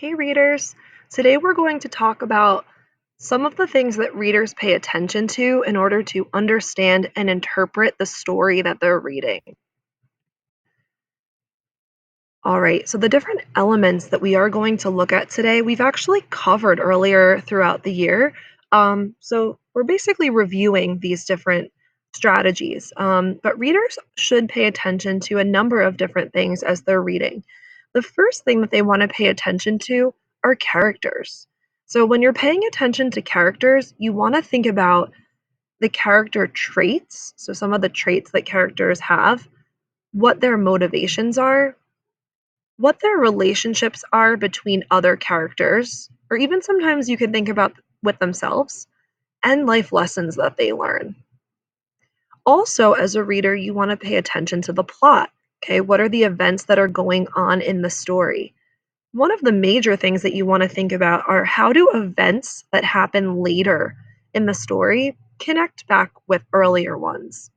Hey readers, today we're going to talk about some of the things that readers pay attention to in order to understand and interpret the story that they're reading. All right, so the different elements that we are going to look at today, we've actually covered earlier throughout the year. So we're basically reviewing these different strategies, but readers should pay attention to a number of different things as they're reading. The first thing that they want to pay attention to are characters. So when you're paying attention to characters, you want to think about the character traits, so some of the traits that characters have, what their motivations are, what their relationships are between other characters, or even sometimes you can think about with themselves, and life lessons that they learn. Also, as a reader, you want to pay attention to the plot. Okay, what are the events that are going on in the story? One of the major things that you want to think about are how do events that happen later in the story connect back with earlier ones?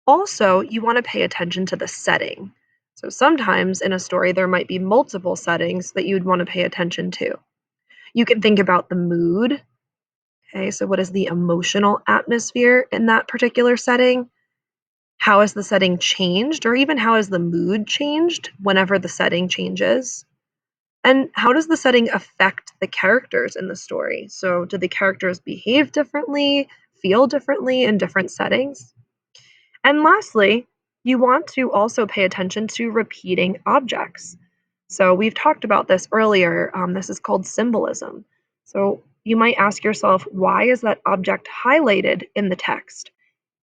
Also, you want to pay attention to the setting. So sometimes in a story, there might be multiple settings that you'd want to pay attention to. You can think about the mood. Okay, so what is the emotional atmosphere in that particular setting? How has the setting changed, or even how has the mood changed whenever the setting changes? And how does the setting affect the characters in the story? So, do the characters behave differently, feel differently in different settings? And lastly, you want to also pay attention to repeating objects. So, we've talked about this earlier. This is called symbolism. So, you might ask yourself, why is that object highlighted in the text?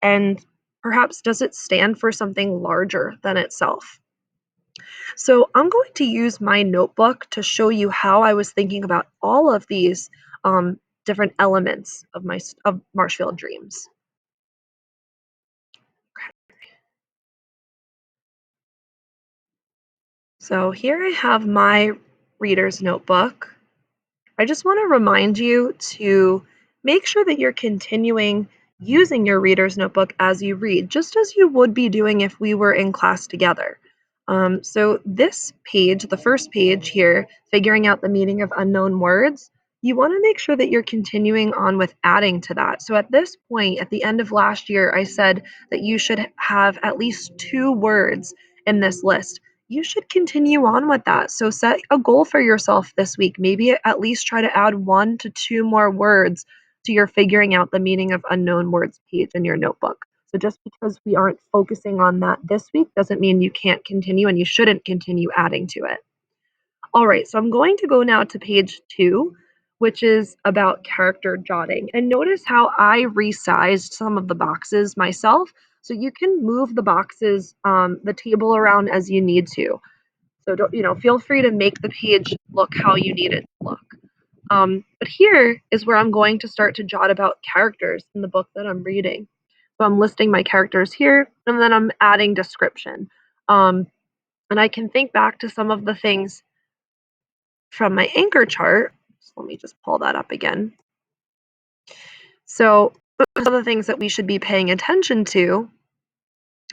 And perhaps does it stand for something larger than itself? So, I'm going to use my notebook to show you how I was thinking about all of these different elements of of Marshfield Dreams. So here I have my reader's notebook. I just want to remind you to make sure that you're continuing using your reader's notebook as you read, just as you would be doing if we were in class together. So, this page, the first page here, figuring out the meaning of unknown words, you want to make sure that you're continuing on with adding to that. So, at this point, at the end of last year, I said that you should have at least two words in this list. You should continue on with that. So set a goal for yourself this week. Maybe at least try to add one to two more words to your figuring out the meaning of unknown words page in your notebook. So just because we aren't focusing on that this week doesn't mean you can't continue and you shouldn't continue adding to it. All right, so I'm going to go now to page 2, which is about character jotting. And notice how I resized some of the boxes myself. So you can move the boxes, the table around as you need to. So don't, feel free to make the page look how you need it to look. But here is where I'm going to start to jot about characters in the book that I'm reading. So I'm listing my characters here, and then I'm adding description. Um, and I can think back to some of the things from my anchor chart. So let me just pull that up again. So some of the things that we should be paying attention to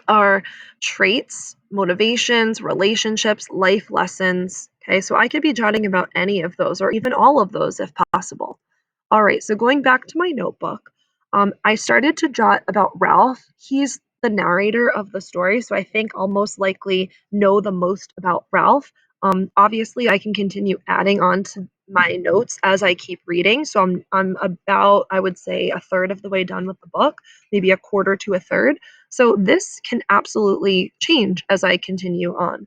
are traits, motivations, relationships, life lessons. Okay, so I could be jotting about any of those or even all of those if possible. All right, so going back to my notebook, I started to jot about Ralph. He's the narrator of the story, so I think I'll most likely know the most about Ralph. Obviously, I can continue adding on to my notes as I keep reading. So I'm about, I would say, a third of the way done with the book, maybe a quarter to a third. So this can absolutely change as I continue on.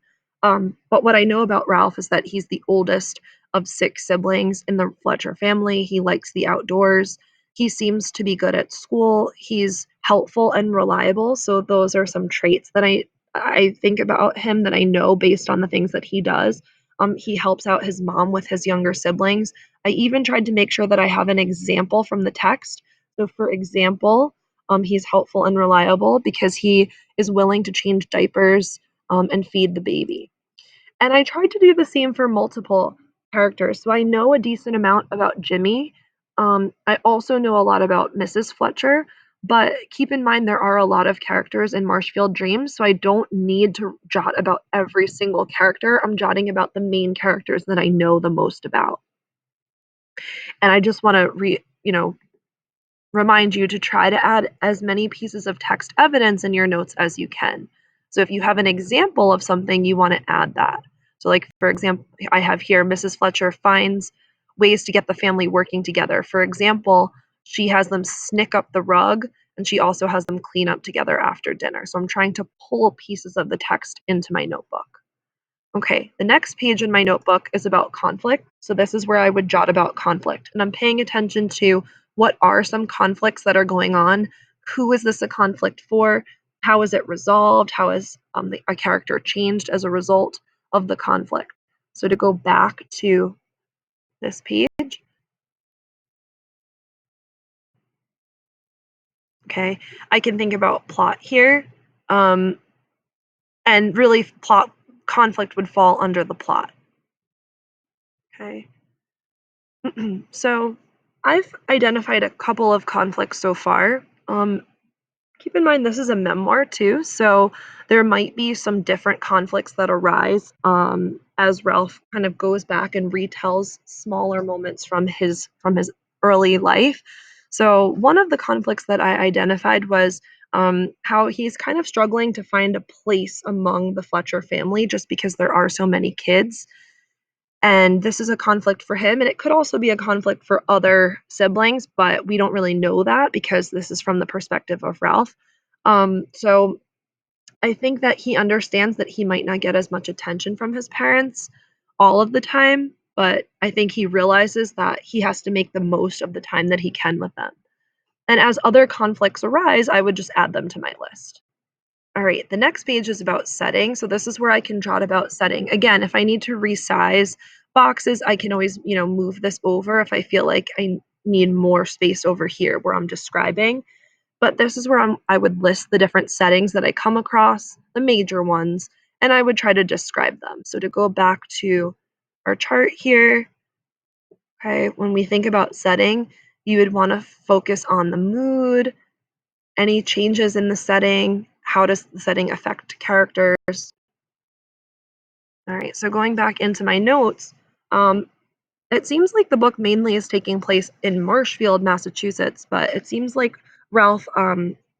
But what I know about Ralph is that he's the oldest of six siblings in the Fletcher family. He likes the outdoors. He seems to be good at school. He's helpful and reliable. So those are some traits that I think about him that I know based on the things that he does. He helps out his mom with his younger siblings. I even tried to make sure that I have an example from the text. So, for example, he's helpful and reliable because he is willing to change diapers and feed the baby. And I tried to do the same for multiple characters. So I know a decent amount about Jimmy. I also know a lot about Mrs. Fletcher, But keep in mind there are a lot of characters in Marshfield Dreams, so I don't need to jot about every single character. I'm jotting about the main characters that I know the most about. And I just want to remind you to try to add as many pieces of text evidence in your notes as you can. So if you have an example of something, you want to add that. So, like, for example, I have here Mrs. Fletcher finds ways to get the family working together. For example, she has them snick up the rug and she also has them clean up together after dinner. So I'm trying to pull pieces of the text into my notebook. Okay, the next page in my notebook is about conflict. So this is where I would jot about conflict. And I'm paying attention to what are some conflicts that are going on? Who is this a conflict for? How is it resolved? How is a character changed as a result of the conflict? So to go back to this page, okay, I can think about plot here. Um, and really plot conflict would fall under the plot. Okay. So I've identified a couple of conflicts so far. Keep in mind this is a memoir too, so there might be some different conflicts that arise as Ralph kind of goes back and retells smaller moments from his early life. So one of the conflicts that I identified was how he's kind of struggling to find a place among the Fletcher family just because there are so many kids. And this is a conflict for him, and it could also be a conflict for other siblings, but we don't really know that because this is from the perspective of Ralph. So I think that he understands that he might not get as much attention from his parents all of the time, but I think he realizes that he has to make the most of the time that he can with them. And as other conflicts arise, I would just add them to my list. All right, the next page is about setting. So this is where I can jot about setting. Again, if I need to resize boxes, I can always, move this over if I feel like I need more space over here where I'm describing. But this is where I would list the different settings that I come across, the major ones, and I would try to describe them. So to go back to our chart here, okay, when we think about setting, you would want to focus on the mood, any changes in the setting, how does the setting affect characters? All right, so going back into my notes, um, it seems like the book mainly is taking place in Marshfield, Massachusetts, but it seems like Ralph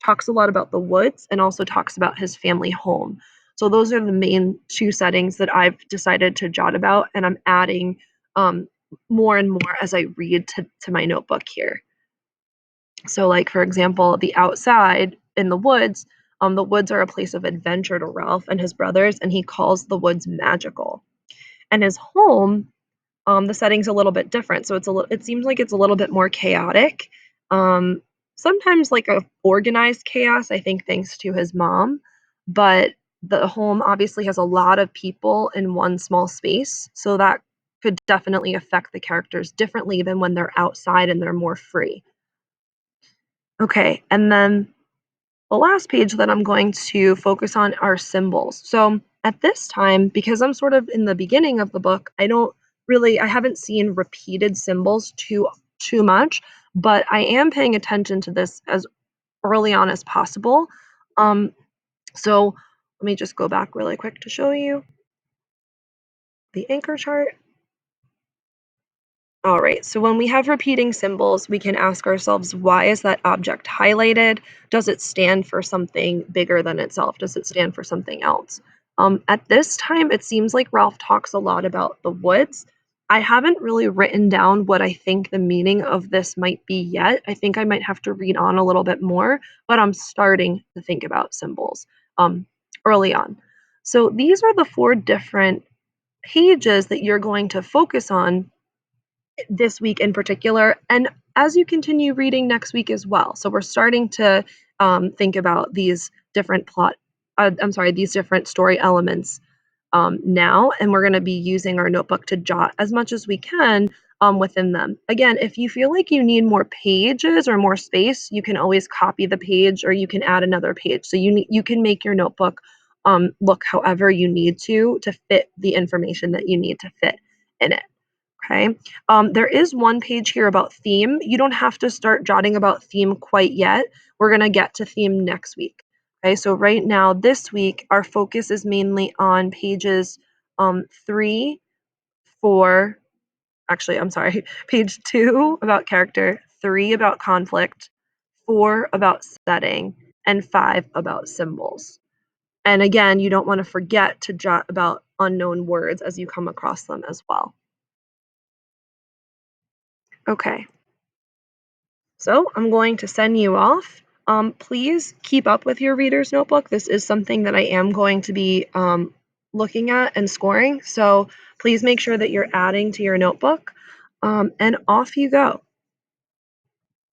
talks a lot about the woods and also talks about his family home. So those are the main two settings that I've decided to jot about, and I'm adding um, more and more as I read to my notebook here. So, like, for example, the outside in the woods are a place of adventure to Ralph and his brothers, and he calls the woods magical. And his home, the setting's a little bit different. So it seems like it's a little bit more chaotic. Um, Sometimes like a organized chaos, I think, thanks to his mom. But the home obviously has a lot of people in one small space, so that could definitely affect the characters differently than when they're outside and they're more free. Okay, and then the last page that I'm going to focus on are symbols. So at this time, because I'm sort of in the beginning of the book, I haven't seen repeated symbols too much, but I am paying attention to this as early on as possible. Um, so let me just go back really quick to show you the anchor chart. All right, so when we have repeating symbols, we can ask ourselves, why is that object highlighted? Does it stand for something bigger than itself? Does it stand for something else? At this time, it seems like Ralph talks a lot about the woods. I haven't really written down what I think the meaning of this might be yet. I think I might have to read on a little bit more, but I'm starting to think about symbols um, early on. So these are the four different pages that you're going to focus on this week in particular, and as you continue reading next week as well. So we're starting to think about these different these different story elements now, and we're going to be using our notebook to jot as much as we can within them. Again, if you feel like you need more pages or more space, you can always copy the page or you can add another page. So you can make your notebook look however you need to fit the information that you need to fit in it. Okay. There is one page here about theme. You don't have to start jotting about theme quite yet. We're going to get to theme next week. Okay. So, right now, this week, our focus is mainly on pages 3, 4, actually, I'm sorry, page 2 about character, 3 about conflict, 4 about setting, and 5 about symbols. And again, you don't want to forget to jot about unknown words as you come across them as well. Okay. So I'm going to send you off. Please keep up with your reader's notebook. This is something that I am going to be looking at and scoring. So please make sure that you're adding to your notebook. And off you go.